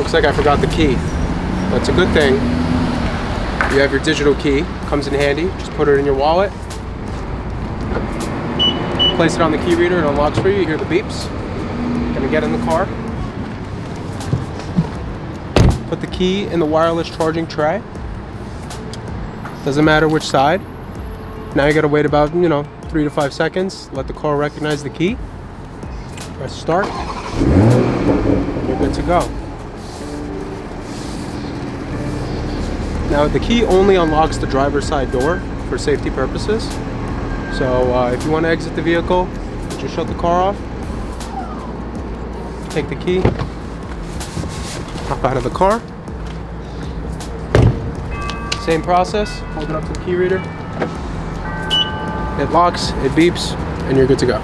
looks like I forgot the key. But it's a good thing. You have your digital key, comes in handy. Just put it in your wallet. Place it on the key reader, it unlocks for you. You hear the beeps. Gonna get in the car. Put the key in the wireless charging tray. Doesn't matter which side. Now you gotta wait about, 3 to 5 seconds. Let the car recognize the key. Press start. You're good to go. Now the key only unlocks the driver's side door for safety purposes. So if you want to exit the vehicle, just shut the car off. Take the key. Hop out of the car. Same process. Hold it up to the key reader. It locks, it beeps, and you're good to go.